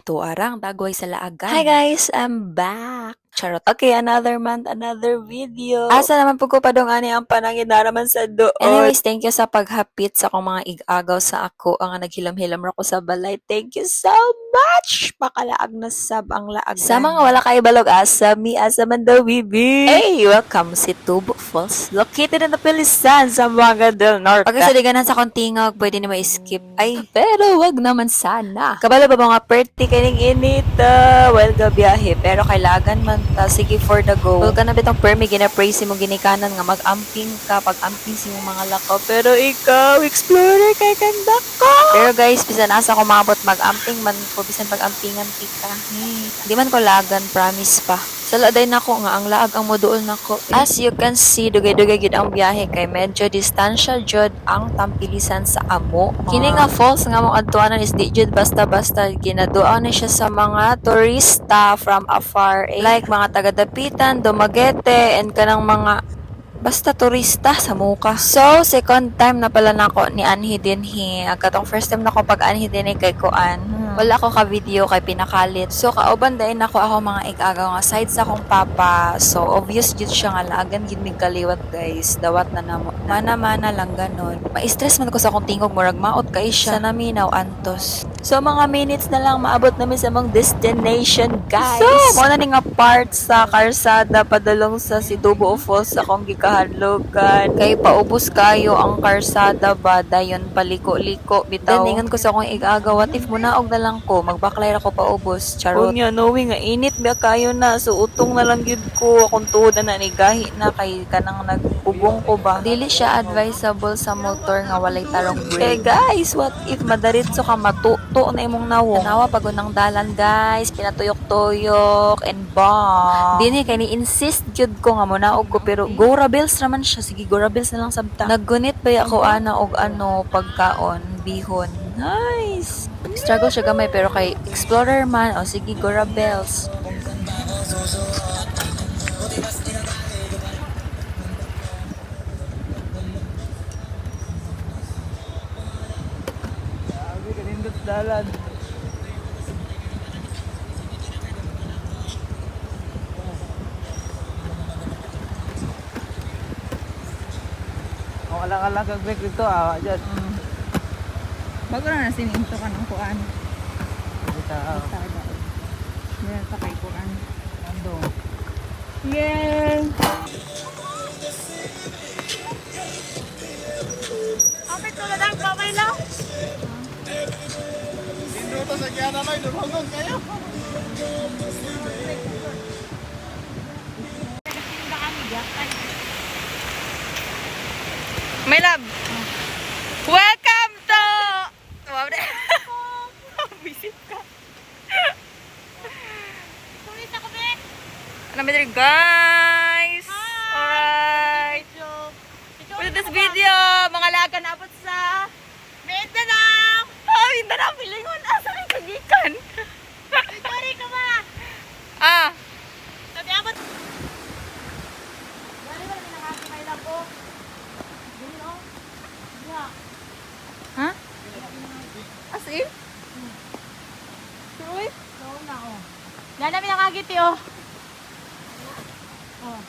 Tuarang dagway sa laagan. Hi guys, I'm back. Charot. Okay, another month, another video. Asa naman po ko pa dong ani ang panangidaraman sa doon. Anyways, thank you sa paghapit sa akong mga igagaw sa ako ang naghilam-hilam ra ko sa balay. Thank you so much. Pakalaag na sab ang laagan. Sa mga wala kay balog asa, mi asa man daw bibi. Hey, welcome si Tubo Falls, located in the Pilisan, Zamboanga del Norte. Pag kasaliganan sa kontingog, pwede ni ma-skip. Ay, Pero wag naman sana. Kabalo ba mga perti kining inita? Well, gabiyahe. Pero kailangan man ta. Sige for the go. Huwag ka na bitong permi, gina-praise mo ginikanan nga mag-amping ka, pag-amping si mong mga lakaw. Pero ikaw, explorer kay kanda ko. Pero guys, bisan asa ko maabot mag-amping man ko, bisan pag-ampingan tika. Di man ko lagan, promise pa. Sa laday nako nga ang laag ang moduol nako. As you can see, dugay-dugay gid ang biyahe kay medyo distansya jud ang tampilisan sa amo. Kini nga falls nga mong adtuanan is di jud basta-basta, ginaduaw ni siya sa mga turista from afar, like mga taga-Dapitan, Dumaguete, and kanang mga basta turista sa muka. So, second time na pala nako ni Anhi dinhi. Katong first time nako pag Anhi dinhi kay Kuan. Wala ko ka video kay pinakalit. So, kauban dayon nako ako mga igagaw nga side sa akong papa. So, obvious jud siya nga lagan gid mig kaliwat guys. Dawat na namo. Mana-mana lang ganon. Ma-stress man ko sa akong tingog murag maot kay siya. Sa naminaw antos. So, mga minutes na lang maabot namin sa mong destination guys. So, mo na ni nga part sa karsada padulong sa Situbo Falls sa akong gikahadlokan. Kay paubos kayo ang karsada ba dayon paliko-liko bitaw. Daningan ko sa akong igaga, what if munaog na lang ko, magbaklay ra ko paubos. Charot. Unya knowing nga init ba kayo na, so utong na lang gyud ko akong tuod na nigahi na kay kanang nagpubong ko ba. Dili siya advisable sa motor nga walay tarong Eh brake. guys, what if madaritso ka matuto na imong nawong? Tanawa pagod ng dalan guys, pinatuyok-tuyok and bomb. Dini kay ni-insist gyud ko nga munaog ko pero go Rabels raman siya. Sige, go Rabels na lang sabta. Naggunit ba ako ana og ano pagkaon, bihon. Nice. Struggle siya gamay pero kay explorer man, o sige, go Rebels. Sabi kanindot dalan. O alang-alang kag break dito ah, dyan. Bago na nasiminto ka ng kuan. Kita Meron pa kay kuan. ando. Yay! Okay, tulad ang kamay lang. Induto sa kiyana may dumangong kayo. My love! Welcome to... Wow, visit ka. Pulis ako, be! Ano ba dito, guys? Alright. With this video, mga laga na abot sa... Mindanao! Oh, Mindanao! Pilingon! Asa rin kagikan? Sorry ka ba? Ah! Sabi abot... Dari ba na nakakimay lang po? Ha? As in? Sure? Oo na, oh. Yan namin ang agiti, oh. Oh.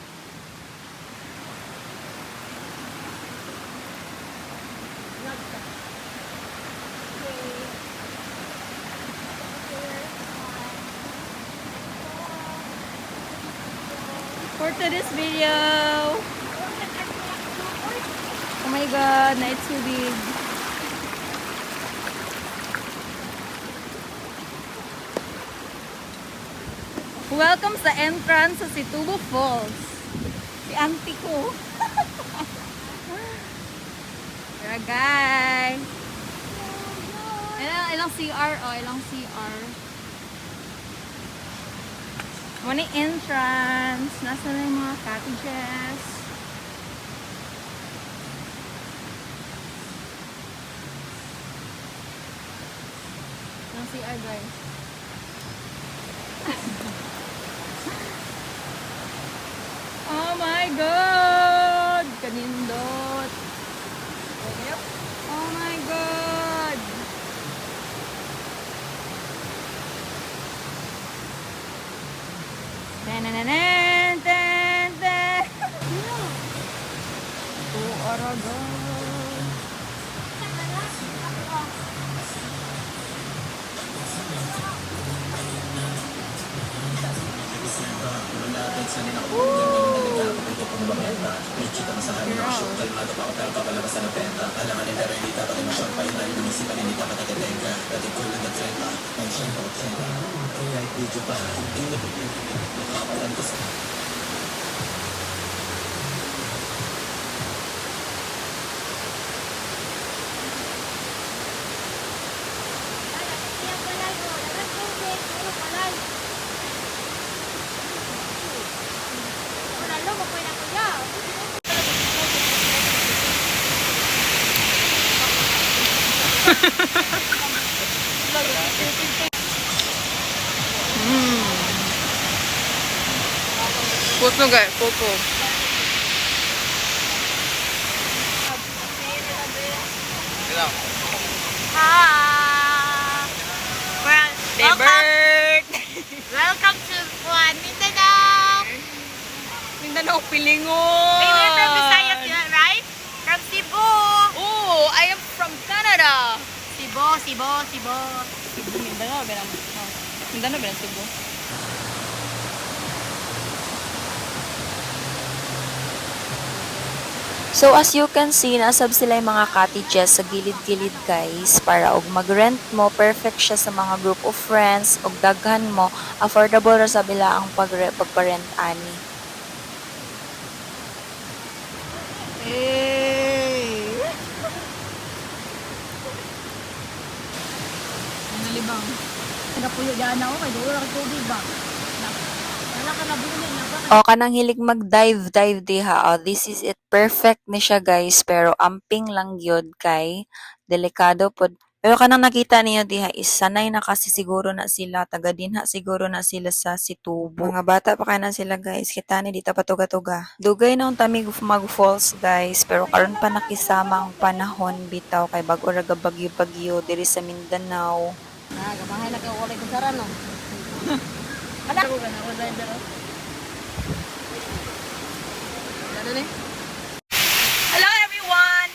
For today's video. Oh my god, na it's so big. Welcome sa entrance sa Situbo Falls. Si auntie ko. Tara guys. Ilang CR, oh, ilang CR. Muna yung entrance. Nasa na yung mga cottages. Ilang CR guys. Oh my god! Kanindot! Oh my god! Tenenenen, ten, ten. To Aragon. Puto guys, puto. Debert! Welcome to Juan Mindanao. Mindanao, Pilingon! Hey, we're from Visayas, right? From Cebu. Oh, I am from Canada. Cebu, Cebu, Cebu. Cebu, Mindanao, Mindanao, Mindanao, Cebu. So as you can see, nasab sila yung mga cottages sa gilid-gilid guys para og mag-rent mo, perfect siya sa mga group of friends og daghan mo, affordable ra sa bila ang pagparent ani. Hey! Nalibang. Nagapuyo dyan ako kay dulo kay tubig ba? Wala ka nabuli na ba? O kanang hilig mag-dive diha. O, this is it. Perfect ni siya guys, pero amping lang gyud kay delikado pod. Pero kanang nakita niyo diha is sanay na kasi siguro na sila, taga dinha siguro na sila sa Situbo. Mga bata pa kaya na sila guys, kita ni dito patuga-tuga. Dugay na ang tamig mag-falls guys, pero karon pa nakisama ang panahon bitaw kay bag-o ra bagyo-bagyo diri sa Mindanao. Gamahay na kay walay kutsara no. Ana ko na ko driver. Hello everyone!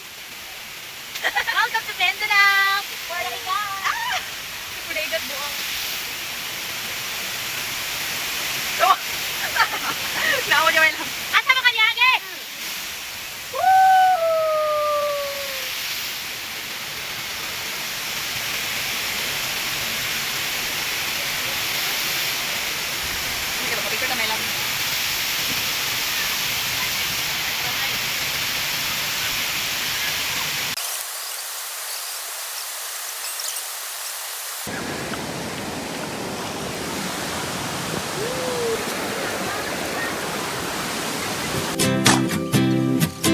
Welcome to Mindanao. Puerto Rico. Purigat buong. Naawa niyo lang. Asa ba kanyage? Hindi ka ba picture na may lang.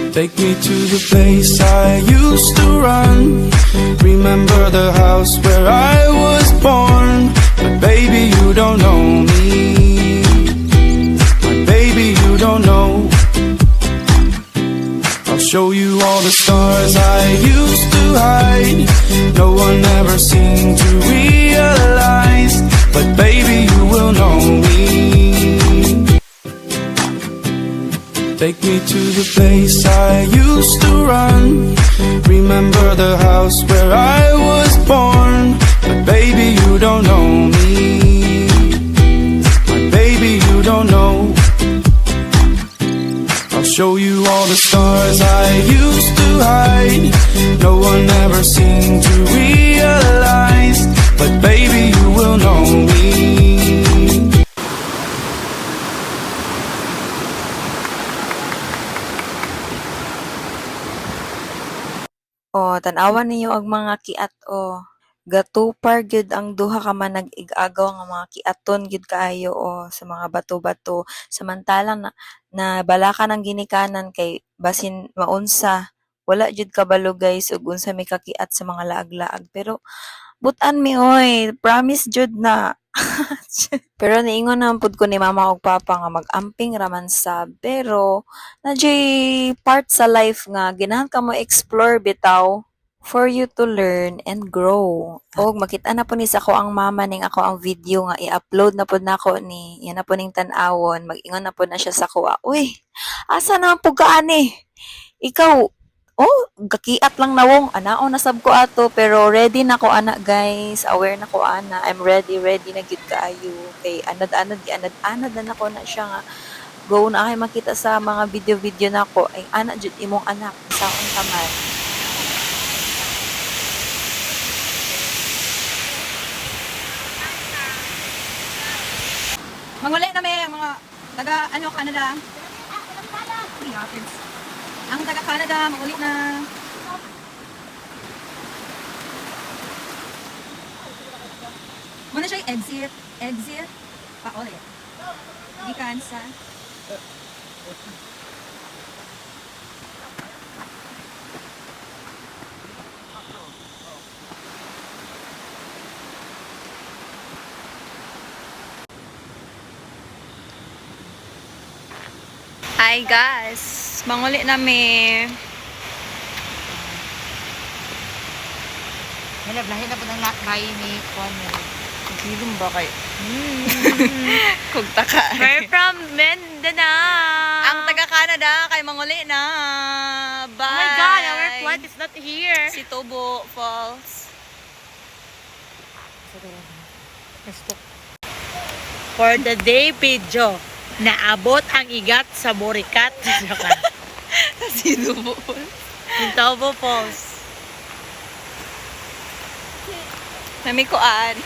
Take me to the place I used to run. Remember the house where I was born. But baby, you don't know me. My baby, you don't know. I'll show you all the stars I used to hide. No one ever seemed to realize. But baby, you will know me. Take me to the place I used to run. Remember the house where I was born. But baby, you don't know me. My baby, you don't know. I'll show you all the stars I used to hide. No one ever seemed to realize. But baby, you will know me. O, tanawan ninyo ang mga kiat o. Gatupar gyud ang duha ka man nag-ig-agaw nga mga kiaton gyud kaayo o sa mga bato-bato. Samantalang na bala ka ng ginikanan kay basin maunsa. Wala gyud kabalo guys ug unsa may kakiat sa mga laag-laag. Pero butan mi oy, promise jud na. Pero niingon naman pud ko ni mama ug papa nga mag-amping raman sa pero na part sa life nga ganahan ka mo explore bitaw. for you to learn and grow. Og makita na po ni sa ako ang mama ning ako ang video nga i-upload na po nako ni. Yan na po ning tan-awon. Mag-ingon na po na siya sa kuha. Uy, asa na po ka ani? Ikaw, oh, gakiat lang nawong. Anaon na sab ko ato pero ready na ko ana guys. Aware na ko ana. I'm ready na gyud kaayo. Kay anad-anad na nako na siya nga. Go na kay makita sa mga video nako. Ay ana jud imong anak. Saon ka man. Manguli na may mga taga Canada. Ang taga Canada, manguli na. Muna siya exit, pa ulit. Gikan sa Hi guys, manguli na mi. Lahi na po ng bayi ni Juan. Hilom ba kay? Kung taka. We're from Mindanao. Ang taga Canada kay manguli na. Bye. Oh my God, our flight is not here. Si Tobo Falls. For the day video, naabot ang igat sa Burikat. Si Tobo Falls. In Tobo Falls. Namikuan.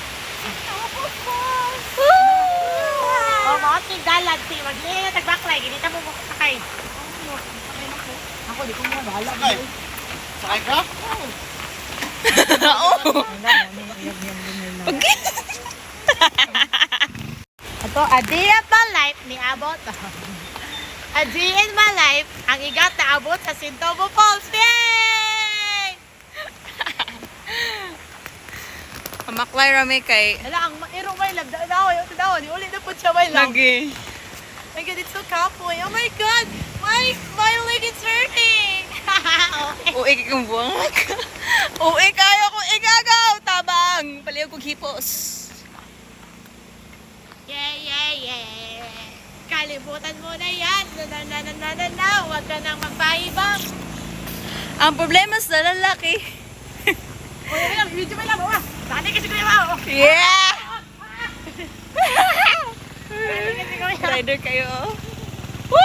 O, mga tigdalan, si Maglili na tagbaklay, ginita mo sakay. Ako, di ko mga bahala. Sakay ka? Ito, a day of my life ni abot. A day in my life, ang igat na abot sa Sintobo Falls. Yay! Maklay rami kay Hala, ang mairong may lab. Daw, di ulit na po siya may lab. lagi. Oh my God, it's so kapoy. Oh my God, my leg is hurting. Okay. Uy, kung buwang ka. Uy, kayo kung igagaw. Tabang. Paliw kong hipos. Yeah. Kalimutan mo na yan. Na. Huwag ka nang magpaibang. Ang problema sa lalaki. O, yan lang. Video may lang. Dali kasi ko yung Yeah! Rider kayo. Woo!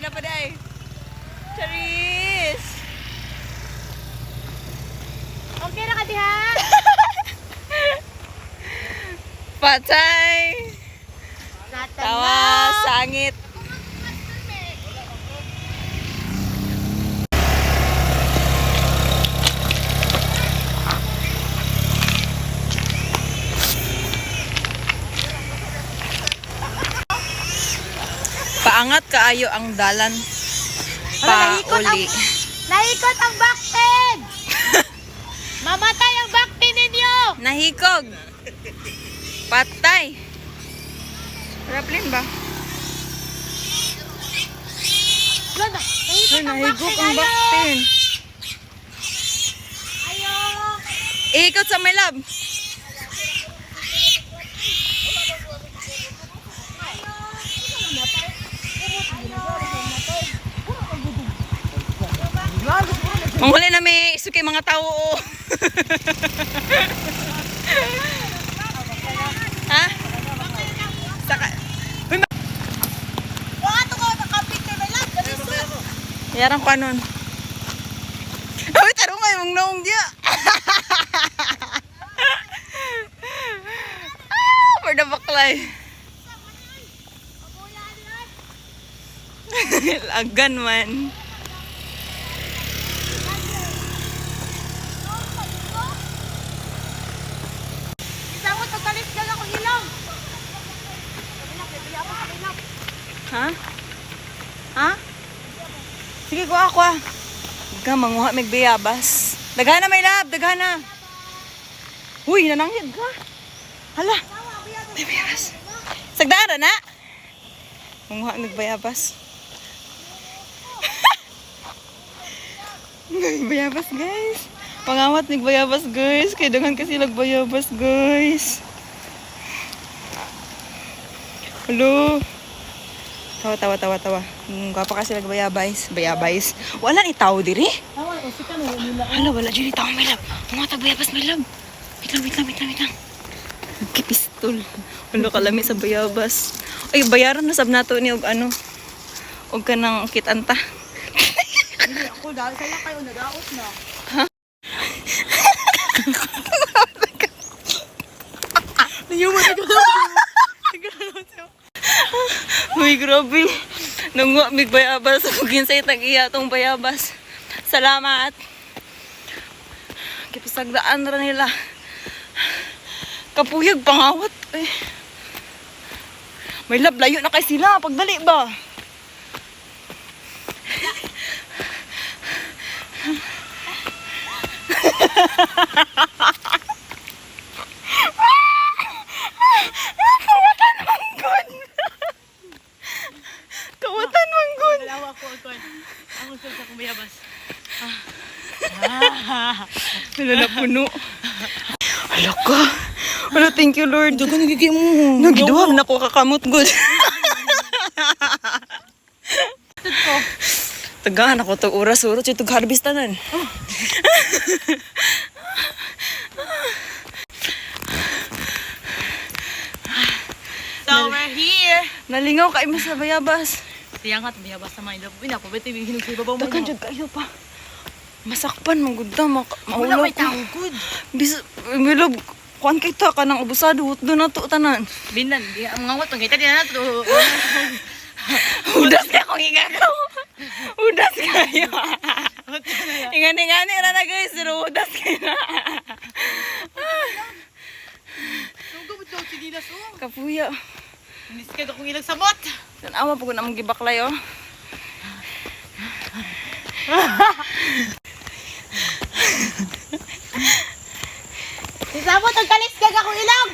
Napaday. Charis! Okay na ka diha. Patay! Tawa, sangit. Paangat kaayo ang dalan pa uli. Naikot ang backpin. Mamatay ang backpin ninyo. Nahikog. Patay. Raplin ba? Ay, nahigop ang backpin. Ayo. Ikot sa may lab. Manghuli na may isukay mga tao. Ha? Saka. Wato ko naka-picture may lang. Dali sa. Yarang ko anon. Ay, tarong nga yung naong dia. For the baklay. Lagan man. Isang mo talis ka ako ilaw. Ha? Ha? Sige, kuha. Ika, manguha may bayabas. Dagana may lab, dagana. Uy, nanangyad ka. Hala. May bayabas. Sagdara na. Manguha may bayabas. Bayabas guys. Pangawat ni bayabas guys. Kay daghan kasi bayabas guys. Hello. Tawa. Gapa kasi bayabas. Bayabas. Wala ni tao diri. Hala, wala diri tao may lab. Mga bayabas may lab. Wait lang. Nagkipistol. Wala kalami sa bayabas. Ay, bayaran na sab nato ni og ano. Og kanang kitanta. Ako dahil kaya kayo nadaot na. Uy, grabe. Nungwa, mig bayabas. Kugin sa itag iya tong bayabas. Salamat. Kipisagdaan ra nila. Kapuyag pangawat. Eh. May lablayo na kay sila. Pagdali ba? Kawatan manggod. Dalawa ko kon. Ang usod sa kumayabas. Wala na puno. Wala ka. Wala, thank you Lord. Dago nagiging mo. Nagiduhag na ko kakamot good. Tagahan ako to oras-oras yung harvestanan. So we're here. Nalingaw kayo mo sa bayabas. Tiyan nga tumiyabas sa mga ilaw. Pinapo, ba't hinog sa ibabaw mo? Dagan dyan kayo pa. Masakpan, manggunda, Wala maulaw may ko. tao good. Milog, kuhan kita ka ng abusado, hutdo na to, tanan. Binan, ang ngawat, pangkita din na to. Udas ka kung igagaw. Udas kayo. Ingani-ngani na guys, pero udas kayo na. Sugo mo daw, sige na so. Kapuya. Niskag akong ilang samot. Tanawa po ko namang gibaklay, oh. Si samot, ang kaliskag akong ilang.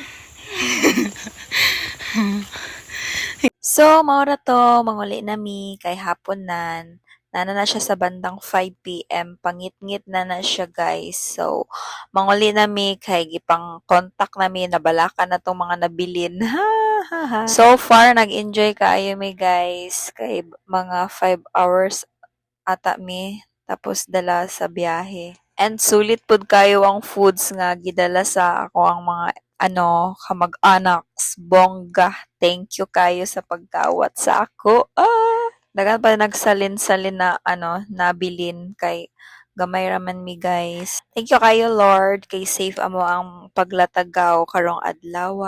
So, maura to, manguli nami, kay hapon nan. Nana na siya sa bandang 5 p.m. Pangit-ngit na siya, guys. So, manguli nami, kay gipang contact nami, nabalakan na tong mga nabilin. So far, nag-enjoy kaayo mi, guys. Kay mga 5 hours ata mi, tapos dala sa biyahe. And sulit pud kayo ang foods nga gidala sa ako ang mga kamag-anaks, bongga. Thank you kayo sa pagkawat sa ako. Dagan pa nagsalin-salin na nabilin kay gamay raman mi, guys. Thank you kayo Lord kay safe amo ang paglatagaw karong adlaw.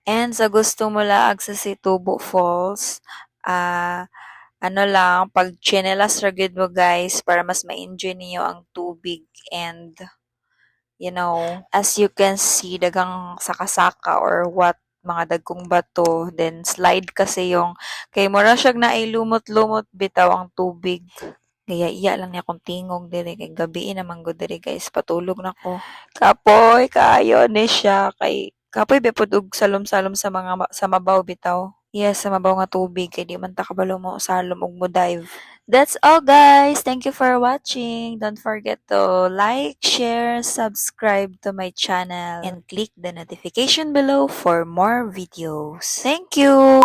And sa gusto mo laag sa Situbo Falls, pag chinelas ra gyud mo, guys, para mas ma-enjoy niyo ang tubig. And as you can see, dagang saka-saka or what, mga dagkong bato. Then, slide kasi kay mura siyag na ay lumot-lumot bitaw ang tubig. Kaya iya lang niya kung tingog dire, kay gabi naman go dire, guys, patulog na ko. Kapoy, kayo ni siya, kay kapoy bepod og salom-salom sa mabaw bitaw. Yes, sa mabaw nga tubig, kay di man ta kabalo mo salom og mo dive. That's all, guys. Thank you for watching. Don't forget to like, share, subscribe to my channel, and click the notification below for more videos. Thank you!